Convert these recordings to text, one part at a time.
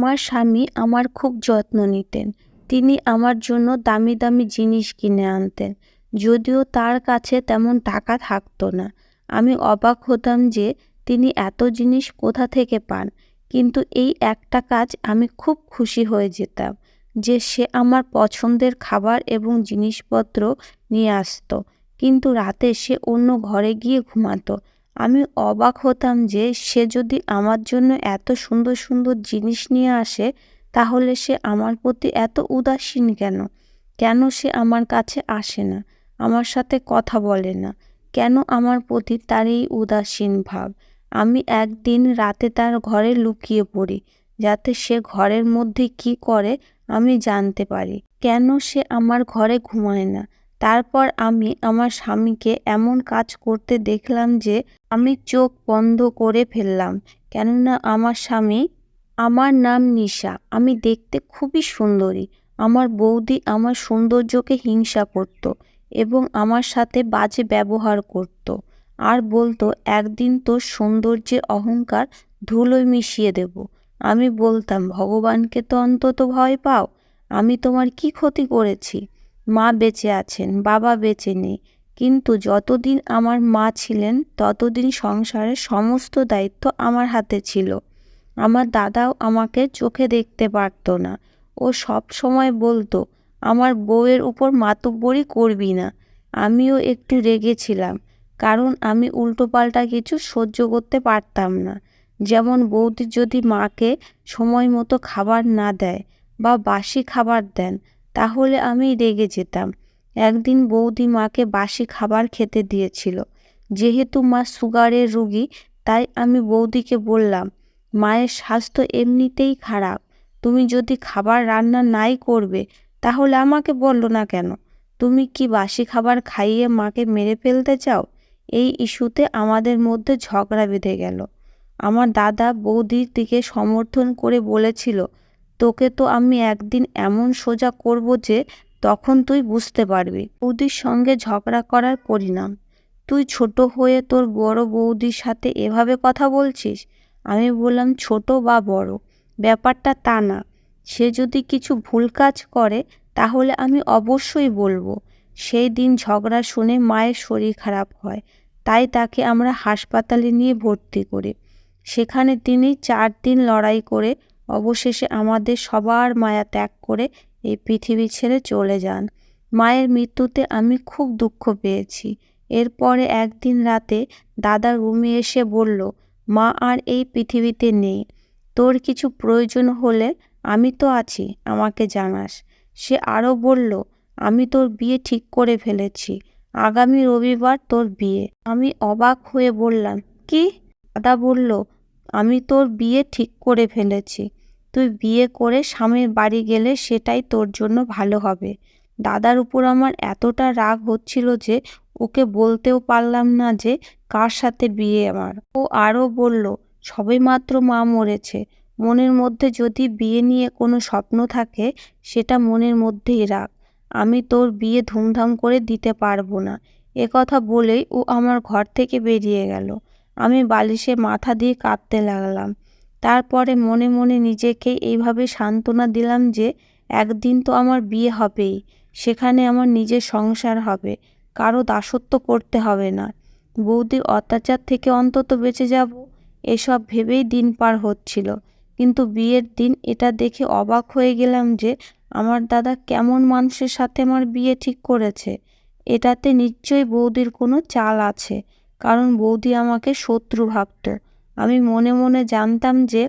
আমার স্বামী আমার খুব যত্ন নিতেন। তিনি আমার জন্য দামি দামি জিনিস কিনে আনতেন, যদিও তার কাছে তেমন টাকা থাকতো না। আমি অবাক হতাম যে তিনি এত জিনিস কোথা থেকে পান। কিন্তু এই একটা কাজ আমি খুব খুশি হয়ে যেতাম, যে সে আমার পছন্দের খাবার এবং জিনিসপত্র নিয়ে আসতো, কিন্তু রাতে সে অন্য ঘরে গিয়ে ঘুমাতো। আমি অবাক হতাম যে সে যদি আমার জন্য এত সুন্দর সুন্দর জিনিস নিয়ে আসে, তাহলে সে আমার প্রতি এত উদাসীন কেন? কেন সে আমার কাছে আসে না, আমার সাথে কথা বলে না? কেন আমার প্রতি তার এই উদাসীন ভাব? আমি একদিন রাতে তার ঘরে লুকিয়ে পড়ি, যাতে সে ঘরের মধ্যে কি করে আমি জানতে পারি। কেন সে আমার ঘরে ঘুমায় না? তারপর আমি আমার স্বামীকে এমন কাজ করতে দেখলাম যে আমি চোখ বন্ধ করে ফেললাম, কেননা আমার স্বামী। আমার নাম নিশা। আমি দেখতে খুবই সুন্দরী। আমার বৌদি আমার সৌন্দর্যকে হিংসা করত এবং আমার সাথে বাজে ব্যবহার করত, আর বলতো একদিন তোর সৌন্দর্যের অহংকার ধুলোয় মিশিয়ে দেব। আমি বলতাম, ভগবানকে তো অন্তত ভয় পাও, আমি তোমার কি ক্ষতি করেছি? মা বেঁচে আছেন, বাবা বেঁচে নেই, কিন্তু যতদিন আমার মা ছিলেন ততদিন সংসারের সমস্ত দায়িত্ব আমার হাতে ছিল। আমার দাদাও আমাকে চোখে দেখতে পারত না। ও সব সময় বলতো, আমার বউয়ের উপর মাতব্বরি করবি না। আমিও একটু রেগেছিলাম, কারণ আমি উল্টোপাল্টা কিছু সহ্য করতে পারতাম না। যেমন বৌদি যদি মাকে সময় মতো খাবার না দেয় বা বাসি খাবার দেন, তাহলে আমি রেগে যেতাম। একদিন বৌদি মাকে বাসি খাবার খেতে দিয়েছিল। যেহেতু মা সুগারের রোগী, তাই আমি বৌদিকে বললাম, মায়ের স্বাস্থ্য এমনিতেই খারাপ, তুমি যদি খাবার রান্না নাই করবে, তাহলে আমাকে বললো না কেন? তুমি কি বাসি খাবার খাইয়ে মাকে মেরে ফেলতে চাও? এই ইস্যুতে আমাদের মধ্যে ঝগড়া বেঁধে গেল। আমার দাদা বৌদির দিকে সমর্থন করে বলেছিল, তোকে তো আমি একদিন এমন সোজা করব যে তখন তুই বুঝতে পারবি বৌদির সঙ্গে ঝগড়া করার পরিণাম। তুই ছোট হয়ে তোর বড় বৌদির সাথে এভাবে কথা বলছিস? আমি বললাম, ছোট বা বড় ব্যাপারটা তা না। সে যদি কিছু ভুল কাজ করে, তাহলে আমি অবশ্যই বলবো। সেই দিন ঝগড়া শুনে মায়ের শরীর খারাপ হয়, তাই তাকে আমরা হাসপাতালে নিয়ে ভর্তি করি। সেখানে তিনি 4 দিন লড়াই করে অবশেষে আমাদের সবার মায়া ত্যাগ করে এই পৃথিবী ছেড়ে চলে যান। মায়ের মৃত্যুতে আমি খুব দুঃখ পেয়েছি। এরপরে একদিন রাতে দাদা রুমে এসে বলল, মা আর এই পৃথিবীতে নেই। তোর কিছু প্রয়োজন হলে আমি তো আছি, আমাকে জানাস। সে আরও বলল, আমি তোর বিয়ে ঠিক করে ফেলেছি। আগামী রবিবার তোর বিয়ে। আমি অবাক হয়ে বললাম, কি? দাদা বলল, আমি তোর বিয়ে ঠিক করে ফেলেছি। তুই বিয়ে করে স্বামীর বাড়ি গেলে সেটাই তোর জন্য ভালো হবে। দাদার উপর আমার এতটা রাগ হচ্ছিল যে ওকে বলতেও পারলাম না যে কার সাথে বিয়ে আমার। ও আরও বলল, সবেমাত্র মা মরেছে, মনের মধ্যে যদি বিয়ে নিয়ে কোনো স্বপ্ন থাকে, সেটা মনের মধ্যেই রাখ। আমি তোর বিয়ে ধুমধাম করে দিতে পারবো না। কথা বলেই ও আমার ঘর থেকে বেরিয়ে গেল। আমি বালিশে মাথা দিয়ে কাঁদতে লাগলাম। তারপরে মনে মনে নিজেকে এইভাবে সান্ত্বনা দিলাম যে একদিন তো আমার বিয়ে হবেই, সেখানে আমার নিজের সংসার হবে, কারো দাসত্ব করতে হবে না। বৌদির অত্যাচার থেকে অন্তত বেঁচে যাব, এসব ভেবেই দিন পার হচ্ছিল। কিন্তু বিয়ের দিন এটা দেখে অবাক হয়ে গেলাম যে আমার দাদা কেমন মানুষের সাথে আমার বিয়ে ঠিক করেছে। এটাতে নিশ্চয়ই বৌদির কোনো চাল আছে, কারণ বৌদি আমাকে শত্রু ভাবত। আমি মনে মনে জানতাম যে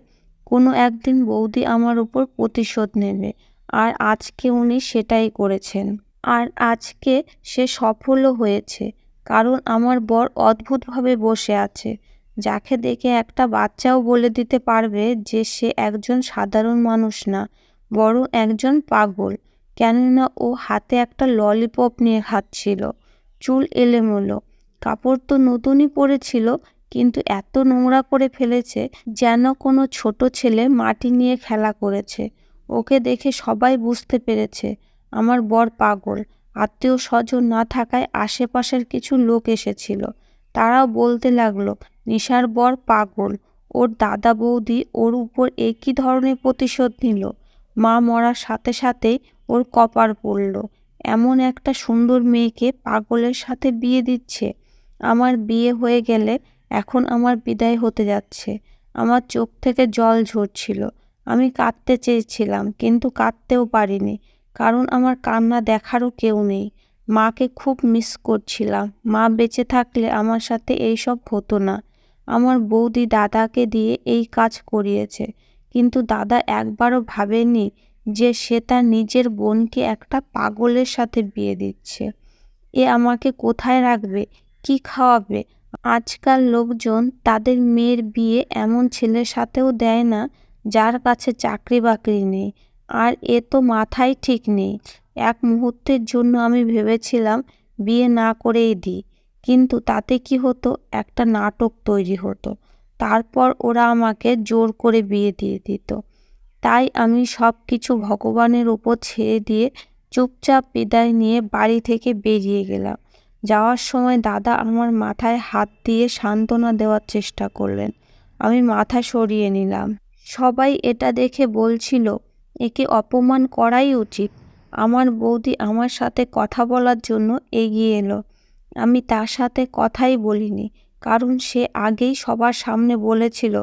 কোনো একদিন বৌদি আমার উপর প্রতিশোধ নেবে, আর আজকে উনি সেটাই করেছেন। আর আজকে সে সফলও হয়েছে, কারণ আমার বর অদ্ভুতভাবে বসে আছে, যাকে দেখে একটা বাচ্চাও বলে দিতে পারবে যে সে একজন সাধারণ মানুষ না, বরং একজন পাগল। কেননা ও হাতে একটা ললিপপ নিয়ে খাচ্ছিল। চুল এলোমেলো, কাপড় তো নতুনই পরেছিল, কিন্তু এত নোংরা করে ফেলেছে যেন কোনো ছোট ছেলে মাটি নিয়ে খেলা করেছে। ওকে দেখে সবাই বুঝতে পেরেছে আমার বর পাগল। আত্মীয় স্বজন না থাকায় আশেপাশের কিছু লোক এসেছিল। তারাও বলতে লাগলো, নিশার বর পাগল, ও ওর দাদা বৌদি ওর উপর একই ধরনের প্রতিশোধ নিল। মা মরার সাথে সাথেই ওর কপার পড়ল। এমন একটা সুন্দর মেয়েকে পাগলের সাথে বিয়ে দিচ্ছে। আমার বিয়ে হয়ে গেলে এখন আমার বিদায় হতে যাচ্ছে। আমার চোখ থেকে জল ঝরছিল। আমি কাঁদতে চেয়েছিলাম, কিন্তু কাঁদতেও পারিনি, কারণ আমার কান্না দেখারও কেউ নেই। মাকে খুব মিস করছিলাম। মা বেঁচে থাকলে আমার সাথে এইসব হতো না। আমার বৌদি দাদাকে দিয়ে এই কাজ করিয়েছে, কিন্তু দাদা একবারও ভাবেনি যে সে তার নিজের বোনকে একটা পাগলের সাথে বিয়ে দিচ্ছে। এ আমাকে কোথায় রাখবে, কি খাওয়াবে? আজকাল লোকজন তাদের মেয়ের বিয়ে এমন ছেলের সাথেও দেয় না যার কাছে চাকরি বাকরি নেই। আর এ তো মাথায় ঠিক নেই। এক মুহূর্তের জন্য আমি ভেবেছিলাম বিয়ে না করেই দিই, কিন্তু তাতে কি হতো, একটা নাটক তৈরি হতো। তারপর ওরা আমাকে জোর করে বিয়ে দিয়ে দিত। তাই আমি সব কিছু ভগবানের উপর ছেড়ে দিয়ে চুপচাপ বিদায় নিয়ে বাড়ি থেকে বেরিয়ে গেলাম। যাওয়ার সময় দাদা আমার মাথায় হাত দিয়ে সান্ত্বনা দেওয়ার চেষ্টা করলেন। আমি মাথা সরিয়ে নিলাম। সবাই এটা দেখে বলছিল, একে অপমান করাই উচিত। আমার বৌদি আমার সাথে কথা বলার জন্য এগিয়ে এলো। আমি তার সাথে কথাই বলিনি, কারণ সে আগেই সবার সামনে বলেছিল,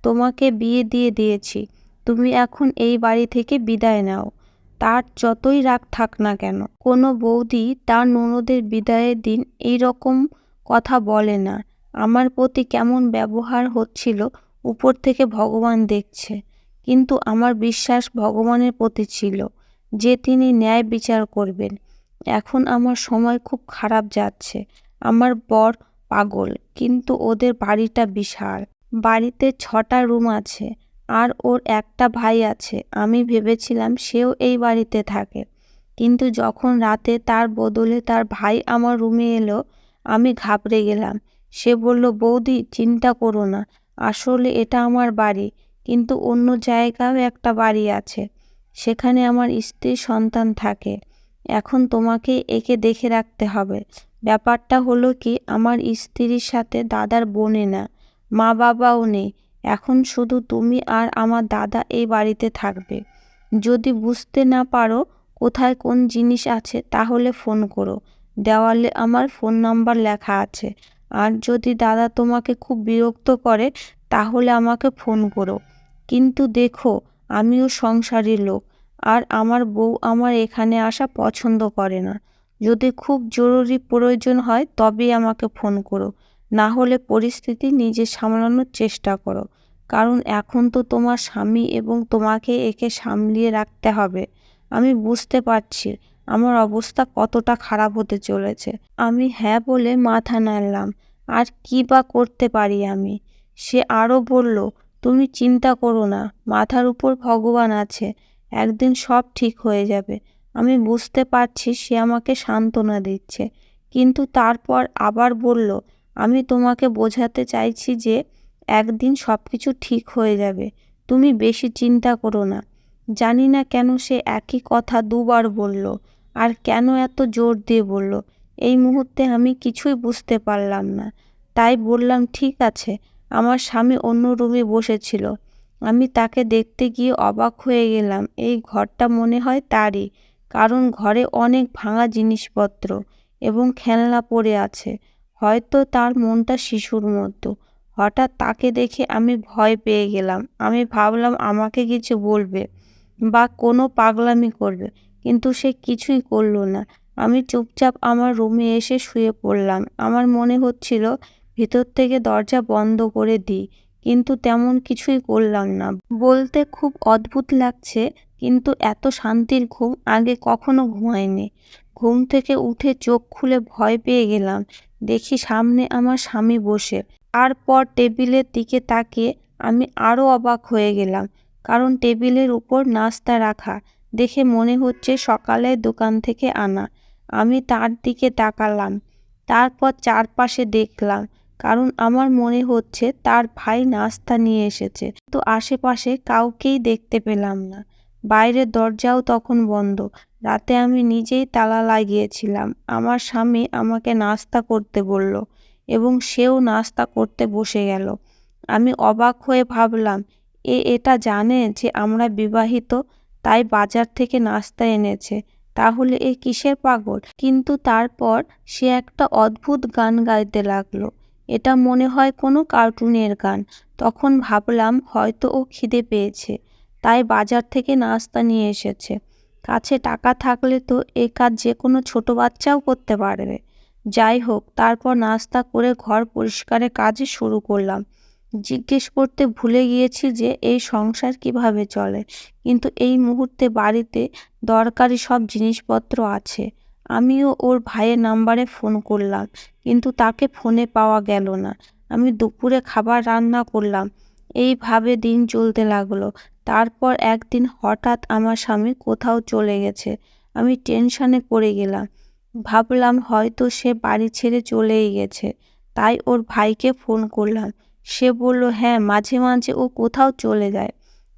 তোমাকে বিয়ে দিয়ে দিয়েছি, তুমি এখন এই বাড়ি থেকে বিদায় নাও। তার যতই রাগ থাক না কেন, কোনো বৌদি তার ননদের বিদায়ের দিন এই রকম কথা বলে না। আমার প্রতি কেমন ব্যবহার হচ্ছিল উপর থেকে ভগবান দেখছে, কিন্তু আমার বিশ্বাস ভগবানের প্রতি ছিল যে তিনি ন্যায় বিচার করবেন। এখন আমার সময় খুব খারাপ যাচ্ছে। আমার বর পাগল, কিন্তু ওদের বাড়িটা বিশাল। বাড়িতে 6টা রুম আছে, আর ওর একটা ভাই আছে। আমি ভেবেছিলাম সেও এই বাড়িতে থাকে, কিন্তু যখন রাতে তার বদলে তার ভাই আমার রুমে এলো, আমি ঘাবড়ে গেলাম। সে বলল, বৌদি চিন্তা করো না, আসলে এটা আমার বাড়ি, কিন্তু অন্য জায়গায়ও একটা বাড়ি আছে, সেখানে আমার স্ত্রী সন্তান থাকে। এখন তোমাকে একে দেখে রাখতে হবে। ব্যাপারটা হলো কি, আমার স্ত্রীর সাথে দাদার বোনে না, মা বাবাও নেই। এখন শুধু তুমি আর আমার দাদা এই বাড়িতে থাকবে। যদি বুঝতে না পারো কোথায় কোন জিনিস আছে, তাহলে ফোন করো। দেওয়ালে আমার ফোন নাম্বার লেখা আছে। আর যদি দাদা তোমাকে খুব বিরক্ত করে, তাহলে আমাকে ফোন করো। কিন্তু দেখো, আমিও সংসারী লোক, আর আমার বউ আমার এখানে আসা পছন্দ করে না। যদি খুব জরুরি প্রয়োজন হয় তবেই আমাকে ফোন করো, না হলে পরিস্থিতি নিজে সামলানোর চেষ্টা করো, কারণ এখন তো তোমার স্বামী এবং তোমাকে একে সামলিয়ে রাখতে হবে। আমি বুঝতে পারছি আমার অবস্থা কতটা খারাপ হতে চলেছে। আমি হ্যাঁ বলে মাথা নাড়লাম। আর কি বা করতে পারি আমি? সে আরও বলল, তুমি চিন্তা করো না, মাথার উপর ভগবান আছে, একদিন সব ঠিক হয়ে যাবে। আমি বুঝতে পারছি সে আমাকে সান্ত্বনা দিচ্ছে, কিন্তু তারপর আবার বলল, আমি তোমাকে বোঝাতে চাইছি যে একদিন সব কিছু ঠিক হয়ে যাবে, তুমি বেশি চিন্তা করো না। জানি না কেন সে একই কথা দুবার বলল, আর কেন এত জোর দিয়ে বলল। এই মুহূর্তে আমি কিছুই বুঝতে পারলাম না। তাই বললাম, ঠিক আছে। আমার স্বামী অন্য রুমে বসেছিল। আমি তাকে দেখতে গিয়ে অবাক হয়ে গেলাম। এই ঘরটা মনে হয় তারই, কারণ ঘরে অনেক ভাঙা জিনিসপত্র এবং খেলনা পড়ে আছে। হয়তো তার মনটা শিশুর মতো। হঠাৎ তাকে দেখে আমি ভয় পেয়ে গেলাম। আমি ভাবলাম আমাকে কিছু বলবে বা কোনো পাগলামি করবে, কিন্তু সে কিছুই করল না। আমি চুপচাপ আমার রুমে এসে শুয়ে পড়লাম। আমার মনে হচ্ছিল ভিতর থেকে দরজা বন্ধ করে দিই, কিন্তু তেমন কিছুই করলাম না। বলতে খুব অদ্ভুত লাগছে, কিন্তু এত শান্তির ঘুম আগে কখনো ঘুমাইনি। ঘুম থেকে উঠে চোখ খুলে ভয় পেয়ে গেলাম। দেখি সামনে আমার স্বামী বসে। তারপর টেবিলের দিকে তাকিয়ে আমি আরও অবাক হয়ে গেলাম, কারণ টেবিলের উপর নাস্তা রাখা দেখে মনে হচ্ছে সকালে দোকান থেকে আনা। আমি তার দিকে তাকালাম, তারপর চারপাশে দেখলাম, কারণ আমার মনে হচ্ছে তার ভাই নাস্তা নিয়ে এসেছে, কিন্তু আশেপাশে কাউকেই দেখতে পেলাম না। বাইরের দরজাও তখন বন্ধ। রাতে আমি নিজেই তালা লাগিয়েছিলাম। আমার স্বামী আমাকে নাস্তা করতে বলল এবং সেও নাস্তা করতে বসে গেল। আমি অবাক হয়ে ভাবলাম, এটা জানে যে আমরা বিবাহিত, তাই বাজার থেকে নাস্তা এনেছে। তাহলে এ কিসের পাগল? কিন্তু তারপর সে একটা অদ্ভুত গান গাইতে লাগলো। এটা মনে হয় কোনো কার্টুনের গান। তখন ভাবলাম হয়তো ও খিদে পেয়েছে, তাই বাজার থেকে নাস্তা নিয়ে এসেছে। কাছে টাকা থাকলে তো এ কাজ যে কোনো ছোট বাচ্চাও করতে পারবে। যাই হোক, তারপর নাস্তা করে ঘর পরিষ্কারের কাজ শুরু করলাম। জিজ্ঞেস করতে ভুলে গিয়েছি যে এই সংসার কিভাবে চলে, কিন্তু এই মুহূর্তে বাড়িতে দরকারি সব জিনিসপত্র আছে। আমিও ওর ভাইয়ের নাম্বারে ফোন করলাম, কিন্তু তাকে ফোনে পাওয়া গেল না। আমি দুপুরে খাবার রান্না করলাম। এইভাবে দিন চলতে লাগলো। তারপর একদিন হঠাৎ আমার স্বামী কোথাও চলে গেছে। আমি টেনশনে পড়ে গেলাম। ভাবলাম হয়তো সে বাড়ি ছেড়ে চলেই গেছে। তাই ওর ভাইকে ফোন করলাম। সে বলল, হ্যাঁ, মাঝে মাঝে ও কোথাও চলে যায়,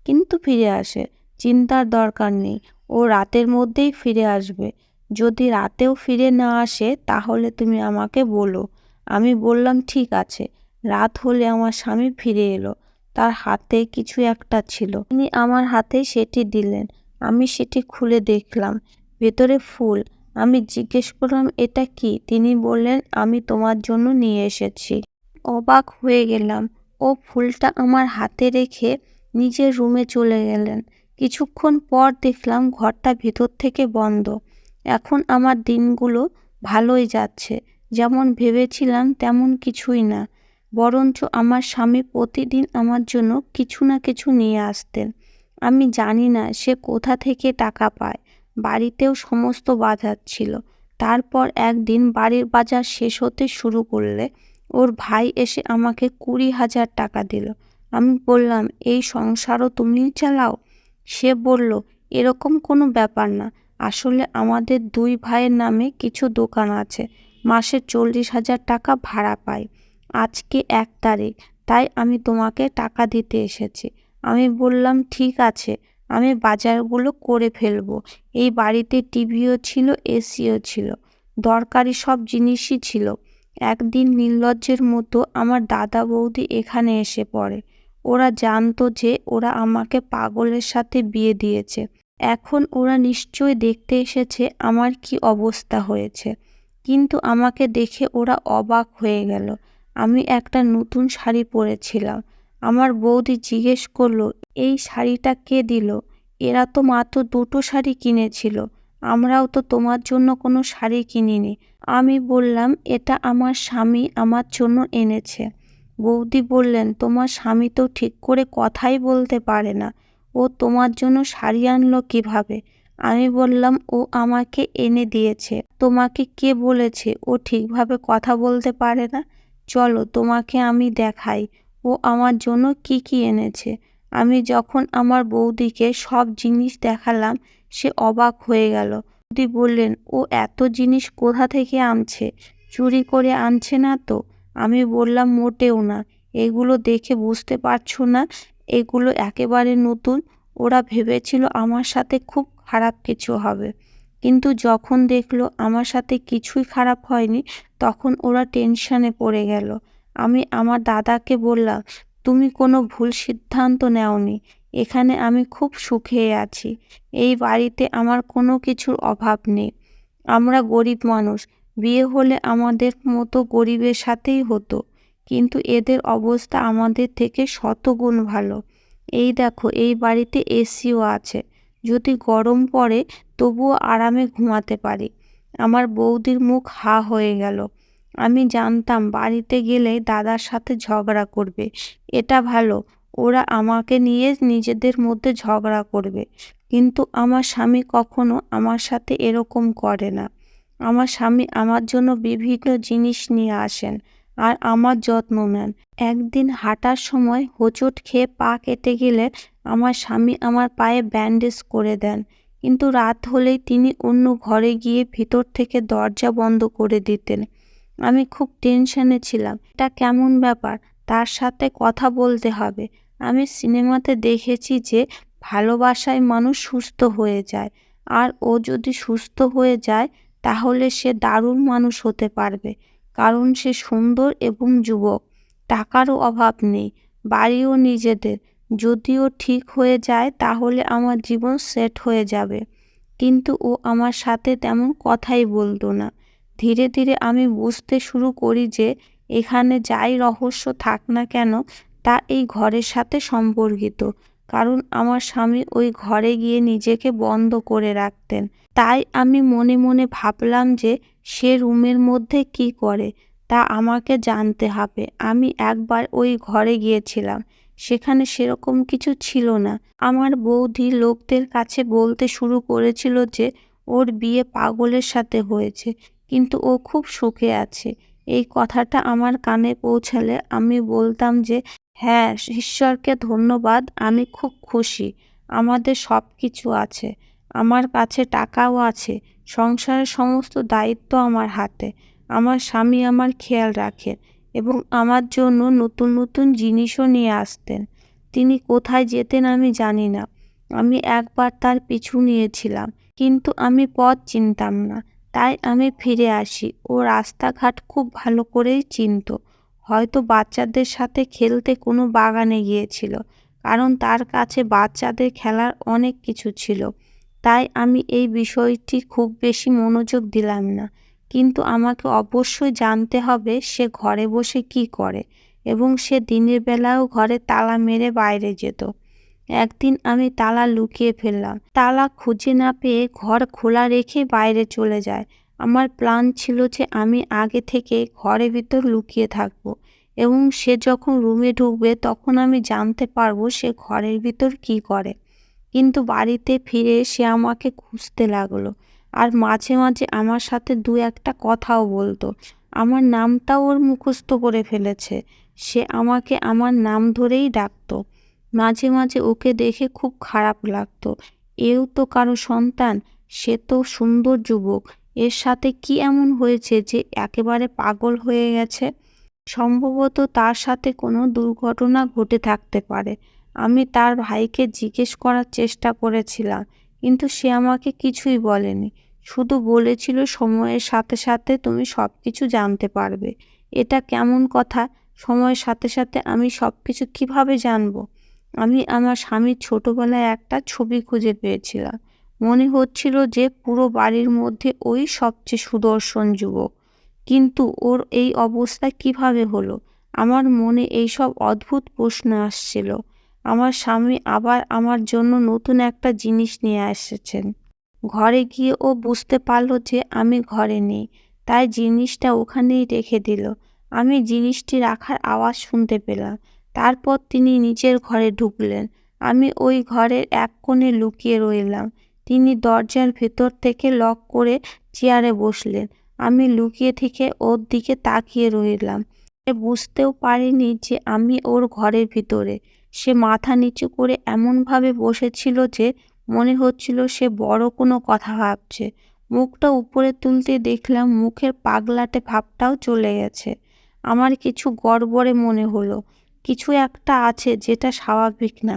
কিন্তু ফিরে আসে। চিন্তার দরকার নেই, ও রাতের মধ্যেই ফিরে আসবে। যদি রাতেও ফিরে না আসে তাহলে তুমি আমাকে বলো। আমি বললাম, ঠিক আছে। রাত হলে আমার স্বামী ফিরে এলো। তার হাতে কিছু একটা ছিল। তিনি আমার হাতে সেটি দিলেন। আমি সেটি খুলে দেখলাম, ভেতরে ফুল। আমি জিজ্ঞেস করলাম, এটা কি? তিনি বললেন, আমি তোমার জন্য নিয়ে এসেছি। অবাক হয়ে গেলাম। ও ফুলটা আমার হাতে রেখে নিজের রুমে চলে গেলেন। কিছুক্ষণ পর দেখলাম ঘরটা ভেতর থেকে বন্ধ। এখন আমার দিনগুলো ভালোই যাচ্ছে। যেমন ভেবেছিলাম তেমন কিছুই না, বরঞ্চ আমার স্বামী প্রতিদিন আমার জন্য কিছু না কিছু নিয়ে আসতেন। আমি জানি না সে কোথা থেকে টাকা পায়। বাড়িতেও সমস্ত বাজার ছিল। তারপর একদিন বাড়ির বাজার শেষ হতে শুরু করলে ওর ভাই এসে আমাকে 20,000 টাকা দিল। আমি বললাম, এই সংসারও তুমিই চালাও? সে বলল, এরকম কোনো ব্যাপার না। আসলে আমাদের দুই ভাইয়ের নামে কিছু দোকান আছে। মাসে 40,000 টাকা ভাড়া পাই। আজকে 1 তারিখ, তাই আমি তোমাকে টাকা দিতে এসেছি। আমি বললাম, ঠিক আছে, আমি বাজারগুলো করে ফেলবো। এই বাড়িতে টিভিও ছিল, এসিও ছিল, দরকারি সব জিনিসই ছিল। একদিন নির্লজ্জের মতো আমার দাদা বৌদি এখানে এসে পড়ে। ওরা জানতো যে ওরা আমাকে পাগলের সাথে বিয়ে দিয়েছে। এখন ওরা নিশ্চয়ই দেখতে এসেছে আমার কি অবস্থা হয়েছে। কিন্তু আমাকে দেখে ওরা অবাক হয়ে গেল। আমি একটা নতুন শাড়ি পরেছিলাম। আমার বৌদি জিজ্ঞেস করলো, এই শাড়িটা কে দিল? এরা তো মাত্র 2টো শাড়ি কিনেছিল। আমরাও তো তোমার জন্য কোনো শাড়ি কিনিনি। আমি বললাম, এটা আমার স্বামী আমার জন্য এনেছে। বৌদি বললেন, তোমার স্বামী তো ঠিক করে কথাই বলতে পারে না, ও তোমার জন্য শাড়ি আনলো কিভাবে? আমি বললাম, ও আমাকে এনে দিয়েছে। তোমাকে কে বলেছে ও ঠিকভাবে কথা বলতে পারে না? চলো তোমাকে আমি দেখাই ও আমার জন্য কি কি এনেছে। আমি যখন আমার বৌদিকে সব জিনিস দেখালাম, সে অবাক হয়ে গেল। বৌদি বললেন, ও এত জিনিস কোথা থেকে আনছে? চুরি করে আনছে না তো? আমি বললাম, মোটেও না। এগুলো দেখে বুঝতে পারছো না এগুলো একেবারে নতুন? ওরা ভেবেছিল আমার সাথে খুব খারাপ কিছু হবে, কিন্তু যখন দেখলো আমার সাথে কিছুই খারাপ হয়নি, তখন ওরা টেনশনে পড়ে গেল। আমি আমার দাদাকে বললাম, তুমি কোনো ভুল সিদ্ধান্ত নেওনি। এখানে আমি খুব সুখে আছি। এই বাড়িতে আমার কোনো কিছুর অভাব নেই। আমরা গরিব মানুষ। বিয়ে হলে আমাদের মতো গরিবের সাথেই হতো, কিন্তু এদের অবস্থা আমাদের থেকে শতগুণ ভালো। এই দেখো, এই বাড়িতে এসিও আছে। যদি গরম পড়ে তবুও আরামে ঘুমাতে পারি। আমার বৌদির মুখ হা হয়ে গেল। আমি জানতাম বাড়িতে গেলে দাদার সাথে ঝগড়া করবে। এটা ভালো, ওরা আমাকে নিয়ে নিজেদের মধ্যে ঝগড়া করবে। কিন্তু আমার স্বামী কখনো আমার সাথে এরকম করে না। আমার স্বামী আমার জন্য বিভিন্ন জিনিস নিয়ে আসেন আর আমার যত্ন নেন। একদিন হাঁটার সময় হোঁচট খেয়ে পা কেটে গেলে আমার স্বামী আমার পায়ে ব্যান্ডেজ করে দেন, কিন্তু রাত হলেই তিনি অন্য ঘরে গিয়ে ভিতর থেকে দরজা বন্ধ করে দিতেন। আমি খুব টেনশনে ছিলাম, এটা কেমন ব্যাপার? তার সাথে কথা বলতে হবে। আমি সিনেমাতে দেখেছি যে ভালোবাসায় মানুষ সুস্থ হয়ে যায়, আর ও যদি সুস্থ হয়ে যায় তাহলে সে দারুণ মানুষ হতে পারবে, কারণ সে সুন্দর এবং যুবক। টাকারও অভাব নেই। বাড়িও নিজেদের। যদিও ঠিক হয়ে যায় তাহলে আমার জীবন সেট হয়ে যাবে। কিন্তু ও আমার সাথে তেমন কথাই বলতো না। ধীরে ধীরে আমি বুঝতে শুরু করি যে এখানে যাই রহস্য থাক না কেন তা এই ঘরের সাথে সম্পর্কিত। কারণ আমার স্বামী ওই ঘরে গিয়ে নিজেকে বন্ধ করে রাখতেন। তাই আমি মনে মনে ভাবলাম যে সে রুমের মধ্যে কী করে তা আমাকে জানতে হবে। আমি একবার ওই ঘরে গিয়েছিলাম। সেখানে সেরকম কিছু ছিল না। আমার বৌদি লোকদের কাছে বলতে শুরু করেছিল যে ওর বিয়ে পাগলের সাথে হয়েছে, কিন্তু ও খুব সুখে আছে। এই কথাটা আমার কানে পৌঁছালে আমি বলতাম যে হ্যাঁ, ঈশ্বরকে ধন্যবাদ, আমি খুব খুশি। আমাদের সব কিছু আছে। আমার কাছে টাকাও আছে। সংসারের সমস্ত দায়িত্ব আমার হাতে। আমার স্বামী আমার খেয়াল রাখেন এবং আমার জন্য নতুন নতুন জিনিসও নিয়ে আসতেন। তিনি কোথায় যেতেন আমি জানি না। আমি একবার তার পিছু নিয়েছিলাম, কিন্তু আমি পথ চিনতাম না। তাই আমি ফিরে আসি। ও রাস্তাঘাট খুব ভালো করেই চিনত। হয়তো বাচ্চাদের সাথে খেলতে কোনো বাগানে গিয়েছিল, কারণ তার কাছে বাচ্চাদের খেলার অনেক কিছু ছিল। তাই আমি এই বিষয়টি খুব বেশি মনোযোগ দিলাম না। কিন্তু আমাকে অবশ্যই জানতে হবে সে ঘরে বসে কী করে, এবং সে দিনের বেলাও ঘরে তালা মেরে বাইরে যেত। একদিন আমি তালা লুকিয়ে ফেললাম। তালা খুঁজে না পেয়ে ঘর খোলা রেখে বাইরে চলে যায়। আমার প্ল্যান ছিল যে আমি আগে থেকে ঘরের ভিতর লুকিয়ে থাকব এবং সে যখন রুমে ঢুকবে তখন আমি জানতে পারবো সে ঘরের ভিতর কী করে। কিন্তু বাড়িতে ফিরে সে আমাকে খুঁজতে লাগলো, আর মাঝে মাঝে আমার সাথে দু একটা কথাও বলতো। আমার নামটাও ওর মুখস্থ করে ফেলেছে। সে আমাকে আমার নাম ধরেই ডাকতো। মাঝে মাঝে ওকে দেখে খুব খারাপ লাগতো। এও তো কারো সন্তান, সে তো সুন্দর যুবক। এর সাথে কি এমন হয়েছে যে একেবারে পাগল হয়ে গেছে? সম্ভবত তার সাথে কোনো দুর্ঘটনা ঘটে থাকতে পারে। আমি তার ভাইকে জিজ্ঞেস করার চেষ্টা করেছিলাম, কিন্তু সে আমাকে কিছুই বলেনি। শুধু বলেছিল সময়ের সাথে সাথে তুমি সব কিছু জানতে পারবে। এটা কেমন কথা? সময়ের সাথে সাথে আমি সব কিছু কীভাবে জানবো? আমি আমার স্বামীর ছোটবেলায় একটা ছবি খুঁজে পেয়েছিলাম। মনে হচ্ছিল যে পুরো বাড়ির মধ্যে ওই সবচেয়ে সুদর্শন যুবক। কিন্তু ওর এই অবস্থা কিভাবে হলো? আমার মনে এইসব অদ্ভুত প্রশ্ন আসছিল। আমার স্বামী আবার আমার জন্য নতুন একটা জিনিস নিয়ে এসেছেন। ঘরে গিয়ে ও বুঝতে পারল যে আমি ঘরে নেই, তাই জিনিসটা ওখানেই রেখে দিল। আমি জিনিসটি রাখার আওয়াজ শুনতে পেলাম। তারপর তিনি নিজের ঘরে ঢুকলেন। আমি ওই ঘরের এক কোণে লুকিয়ে রইলাম। তিনি দরজার ভেতর থেকে লক করে চেয়ারে বসলেন। আমি লুকিয়ে থেকে ওর দিকে তাকিয়ে রইলাম। সে বুঝতেও পারেনি যে আমি ওর ঘরের ভিতরে। সে মাথা নিচু করে এমনভাবে বসেছিল যে মনে হচ্ছিল সে বড় কোনো কথা ভাবছে। মুখটা উপরে তুলতে দেখলাম মুখের পাগলাটে ভাবটাও চলে গেছে। আমার কিছু গড়বড়ে মনে হলো। কিছু একটা আছে যেটা স্বাভাবিক না।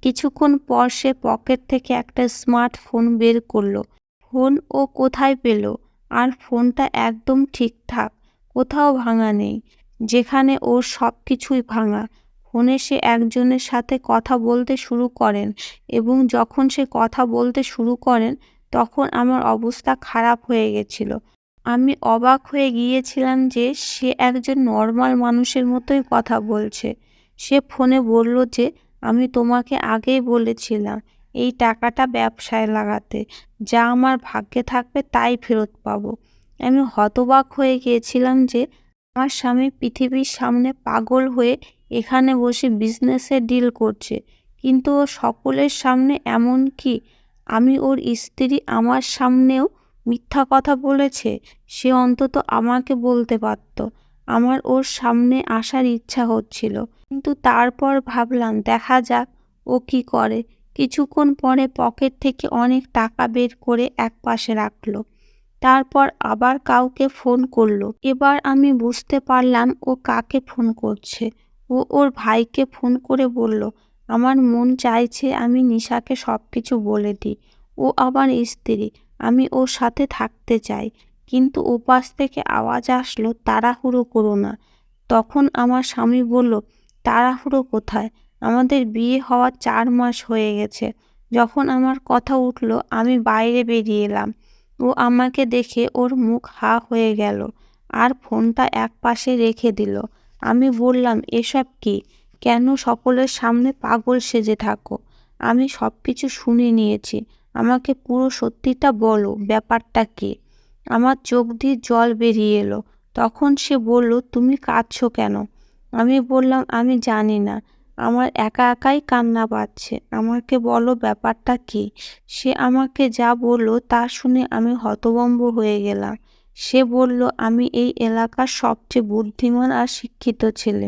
কিছুক্ষণ পর সে পকেট থেকে একটা স্মার্টফোন বের করলো। ফোন ও কোথায় পেল? আর ফোনটা একদম ঠিকঠাক, কোথাও ভাঙা নেই। যেখানে ওর সব কিছুই ভাঙা। ফোনে সে একজনের সাথে কথা বলতে শুরু করেন, এবং যখন সে কথা বলতে শুরু করেন তখন আমার অবস্থা খারাপ হয়ে গেছিল। আমি অবাক হয়ে গিয়েছিলাম যে সে একজন নর্মাল মানুষের মতোই কথা বলছে। সে ফোনে বলল যে আমি তোমাকে আগেই বলেছিলাম এই টাকাটা ব্যবসায় লাগাতে। যা আমার ভাগ্যে থাকবে তাই ফেরত পাবো। আমি হতবাক হয়ে গিয়েছিলাম যে আমার স্বামী পৃথিবীর সামনে পাগল হয়ে এখানে বসে বিজনেসে ডিল করছে, কিন্তু ও সকলের সামনে, এমনকি আমি ওর স্ত্রী, আমার সামনেও মিথ্যা কথা বলেছে। সে অন্তত আমাকে বলতে পারত। আমার ওর সামনে আসার ইচ্ছা হচ্ছিল, কিন্তু তারপর ভাবলাম দেখা যাক ও কি করে। কিছুক্ষণ পরে পকেট থেকে অনেক টাকা বের করে একপাশে রাখলো। তারপর আবার কাউকে ফোন করলো। এবার আমি বুঝতে পারলাম ও কাকে ফোন করছে। ও ওর ভাইকে ফোন করে বলল, আমার মন চাইছে আমি নিশাকে সব কিছু বলে দিই। ও আমার স্ত্রী, আমি ওর সাথে থাকতে চাই। কিন্তু ওপাশ থেকে আওয়াজ আসলো, তাড়াহুড়ো করো না। তখন আমার স্বামী বলল, তাড়াহুড়ো কোথায়? আমাদের বিয়ে হওয়ার 4 মাস হয়ে গেছে। যখন আমার কথা উঠল আমি বাইরে বেরিয়ে এলাম। ও আমাকে দেখে ওর মুখ হা হয়ে গেল আর ফোনটা একপাশে রেখে দিল। আমি বললাম, এসব কি? কেন সকলের সামনে পাগল সেজে থাকো? আমি সবকিছু শুনে নিয়েছি। আমাকে পুরো সত্যিটা বলো, ব্যাপারটা কী? আমার চোখ দিয়ে জল বেরিয়ে এলো। তখন সে বলল, তুমি কাঁদছো কেন? আমি বললাম, আমি জানি না। আমার একা একাই কান্না পাচ্ছে। আমাকে বলো ব্যাপারটা কী? সে আমাকে যা বলল তা শুনে আমি হতভম্ব হয়ে গেলাম। সে বলল, আমি এই এলাকার সবচেয়ে বুদ্ধিমান আর শিক্ষিত ছেলে।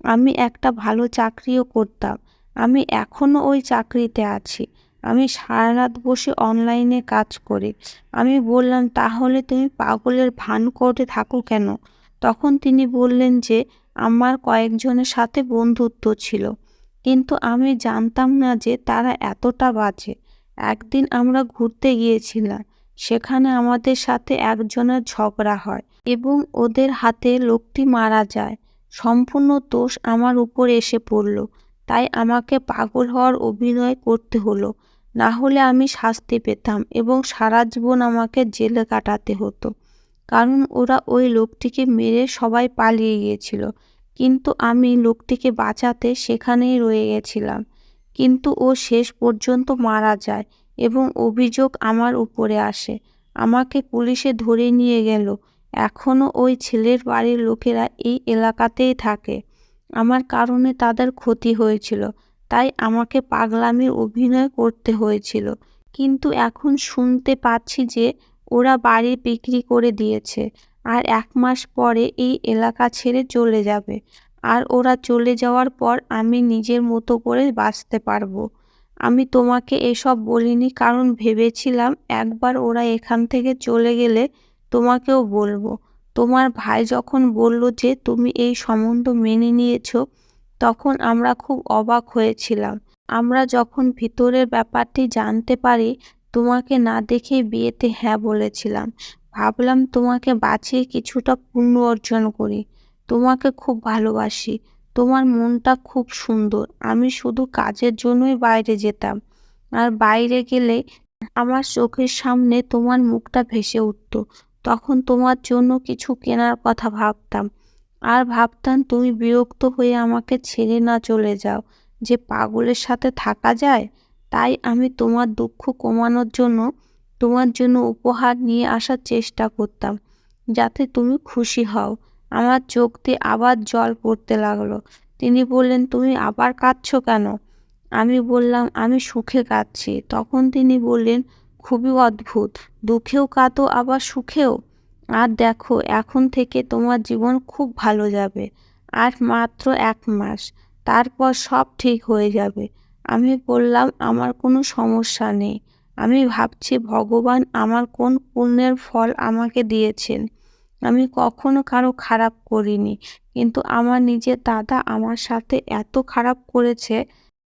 আমি একটা ভালো চাকরিও করতাম। আমি এখনও ওই চাকরিতে আছি। আমি সারারাত বসে অনলাইনে কাজ করি। আমি বললাম, তাহলে তুমি পাগলের ভান করে থাকো কেন? তখন তিনি বললেন যে আমার কয়েকজনের সাথে বন্ধুত্ব ছিল, কিন্তু আমি জানতাম না যে তারা এতটা বাজে। একদিন আমরা ঘুরতে গিয়েছিলাম। সেখানে আমাদের সাথে একজনের ঝগড়া হয় এবং ওদের হাতে লোকটি মারা যায়। সম্পূর্ণ দোষ আমার উপর এসে পড়ল। তাই আমাকে পাগল হওয়ার অভিনয় করতে হলো। না হলে আমি শাস্তি পেতাম এবং সারা জীবন আমাকে জেলে কাটাতে হতো। কারণ ওরা ওই লোকটিকে মেরে সবাই পালিয়ে গিয়েছিল। কিন্তু আমি লোকটিকে বাঁচাতে সেখানেই রয়ে গেছিলাম। কিন্তু ও শেষ পর্যন্ত মারা যায় এবং অভিযোগ আমার উপরে আসে। আমাকে পুলিশে ধরে নিয়ে গেল। এখনও ওই ছেলের বাড়ির লোকেরা এই এলাকাতেই থাকে। আমার কারণে তাদের ক্ষতি হয়েছিল, তাই আমাকে পাগলামির অভিনয় করতে হয়েছিল। কিন্তু এখন শুনতে পাচ্ছি যে ওরা বাড়ি বিক্রি করে দিয়েছে আর 1 মাস পরে এই এলাকা ছেড়ে চলে যাবে। আর ওরা চলে যাওয়ার পর আমি নিজের মতো করে বাঁচতে পারবো। আমি তোমাকে এসব বলিনি কারণ ভেবেছিলাম একবার ওরা এখান থেকে চলে গেলে তোমাকেও বলবো। তোমার ভাই যখন বলল যে তুমি এই সম্বন্ধ মেনে নিয়েছো, তখন আমরা খুব অবাক হয়েছিলাম। আমরা যখন ভিতরের ব্যাপারটি জানতে পারি, তোমাকে না দেখেই বিয়েতে হ্যাঁ বলেছিলাম। ভাবলাম তোমাকে বাঁচিয়ে কিছুটা পুণ্য অর্জন করি। তোমাকে খুব ভালোবাসি। তোমার মনটা খুব সুন্দর। আমি শুধু কাজের জন্যই বাইরে যেতাম। আর বাইরে গেলে আমার চোখের সামনে তোমার মুখটা ভেসে উঠত। তখন তোমার জন্য কিছু কেনার কথা ভাবতাম। আর ভাবতাম তুমি বিরক্ত হয়ে আমাকে ছেড়ে না চলে যাও, যে পাগলের সাথে থাকা যায়। তাই আমি তোমার দুঃখ কমানোর জন্য তোমার জন্য উপহার নিয়ে আসার চেষ্টা করতাম, যাতে তুমি খুশি হও। আমার চোখ দিয়ে আবার জল পড়তে লাগলো। তিনি বললেন, তুমি আবার কাঁদছো কেন? আমি বললাম, আমি সুখে কাঁদছি। তখন তিনি বললেন, খুবই অদ্ভুত, দুঃখেও কাঁদো আবার সুখেও। আর দেখো, এখন থেকে তোমার জীবন খুব ভালো যাবে। আর মাত্র 1 মাস, তারপর সব ঠিক হয়ে যাবে। আমি বললাম, আমার কোনো সমস্যা নেই। আমি ভাবছি ভগবান আমার কোন পুণ্যের ফল আমাকে দিয়েছেন। আমি কখনো কারো খারাপ করিনি, কিন্তু আমার নিজের দাদা আমার সাথে এত খারাপ করেছে।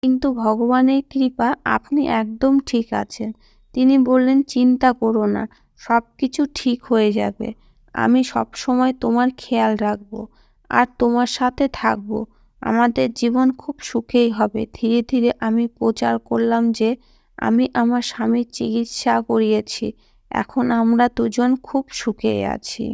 কিন্তু ভগবানের কৃপা, আপনি একদম ঠিক আছেন। তিনি বললেন, চিন্তা করো না, সবকিছু ঠিক হয়ে যাবে। আমি সবসময় তোমার খেয়াল রাখবো আর তোমার সাথে থাকবো। আমাদের জীবন খুব সুখেই হবে। ধীরে ধীরে আমি প্রচার করলাম যে আমি আমার স্বামীর চিকিৎসা করিয়েছি। এখন আমরা দুজন খুব সুখে আছি।